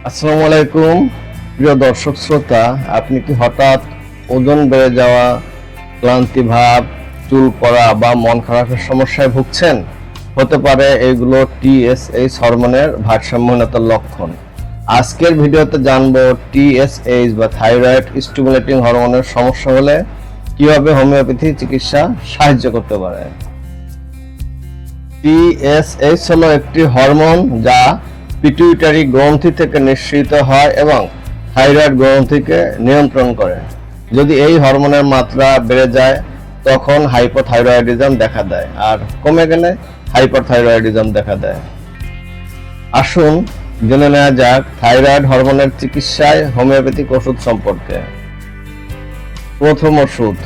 আসসালামু আলাইকুম প্রিয় দর্শক শ্রোতা, আপনি কি হঠাৎ ওজন বেড়ে যাওয়া, ক্লান্তি ভাব, চুল পড়া বা মন খারাপের সমস্যায় ভুগছেন? হতে পারে এগুলো টিএসএইচ হরমোনের ভারসাম্যহীনতার লক্ষণ। আজকের ভিডিওতে জানবো টিএসএইচ বা থাইরয়েড স্টিমুলেটিং হরমোনের সমস্যা হলে কিভাবে হোমিওপ্যাথি চিকিৎসা সাহায্য করতে পারে। টিএসএইচ হলো একটি হরমোন যা পিটুইটারি গ্রন্থি থেকে নিঃসৃত হয় এবং থাইরয়েড গ্রন্থিকে নিয়ন্ত্রণ করে। যদি এই হরমোনের মাত্রা বেড়ে যায় তখন হাইপোথাইরয়েডিজম দেখা দেয়, আর কমে গেলে হাইপারথাইরয়েডিজম দেখা দেয়। আসুন জেনে নেওয়া যাক থাইরয়েড হরমোনের চিকিৎসায় হোমিওপ্যাথিক ওষুধ সম্পর্কে। প্রথম ওষুধ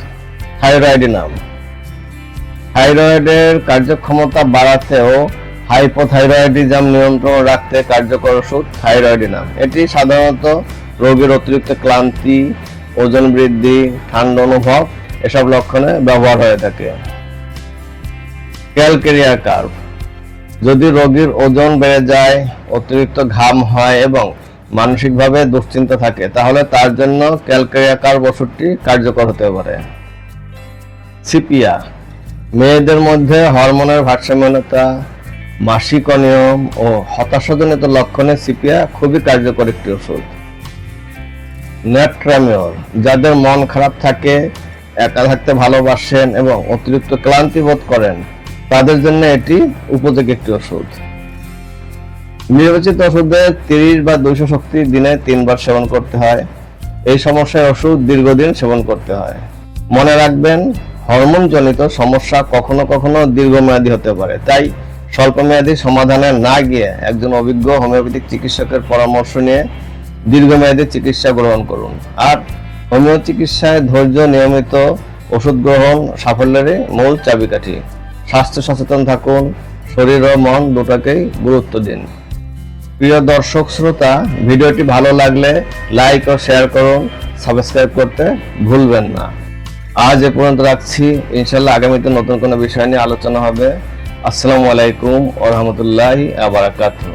থাইরয়েডিনাম। থাইরয়েডের কার্যক্ষমতা বাড়াতে ও হাইপোথাইরয়েডিজম নিয়ন্ত্রণ রাখতে কার্যকর ওষুধ থাইরয়েডিনাম। এটি সাধারণত রোগীর অতিরিক্ত ক্লান্তি, ওজন বৃদ্ধি, ঠান্ডা অনুভব এসব লক্ষণে ব্যবহার হয়ে থাকে। Calcarea curve. যদি রোগীর ওজন বেড়ে যায়, অতিরিক্ত ঘাম হয় এবং মানসিকভাবে দুশ্চিন্তা থাকে তাহলে তার জন্য ক্যালকেরিয়া কার্ভ ওষুধটি কার্যকর হতে পারে। সিপিয়া। মেয়েদের মধ্যে হরমোনের ভারসাম্যহীনতা, মাসিক অনিয়ম ও হতাশাজনিত লক্ষণে সিপিয়া খুবই কার্যকর একটি ওষুধ। ন্যাট্রামিওর। যাদের মন খারাপ থাকে, একা থাকতে ভালোবাসেন এবং অতিরিক্ত ক্লান্তি বোধ করেন তাদের জন্য এটি উপযোগী একটি ওষুধ। নির্বাচিত ওষুধে 30 বা 200 শক্তি দিনে 3 বার সেবন করতে হয়। এই সমস্যায় ওষুধ দীর্ঘদিন সেবন করতে হয়। মনে রাখবেন, হরমোনজনিত সমস্যা কখনো কখনো দীর্ঘমেয়াদী হতে পারে, তাই স্বল্পমেয়াদী সমাধানে না গিয়ে একজন অভিজ্ঞ হোমিওপ্যাথিক চিকিৎসকের পরামর্শ নিয়ে দীর্ঘমেয়াদী চিকিৎসা গ্রহণ করুন। আর হোমিও চিকিৎসায় ধৈর্য, নিয়মিত ওষুধ গ্রহণ সাফল্যেরই মূল চাবিকাঠি। স্বাস্থ্য সচেতন থাকুন, শরীর ও মন দুটোকেই গুরুত্ব দিন। প্রিয় দর্শক শ্রোতা, ভিডিওটি ভালো লাগলে লাইক ও শেয়ার করুন, সাবস্ক্রাইব করতে ভুলবেন না। আজ এ পর্যন্ত রাখছি। ইনশাল্লাহ আগামীতে নতুন কোনো বিষয় নিয়ে আলোচনা হবে। আসসালামু আলাইকুম ওয়া রাহমাতুল্লাহি ওয়া বারাকাতুহু।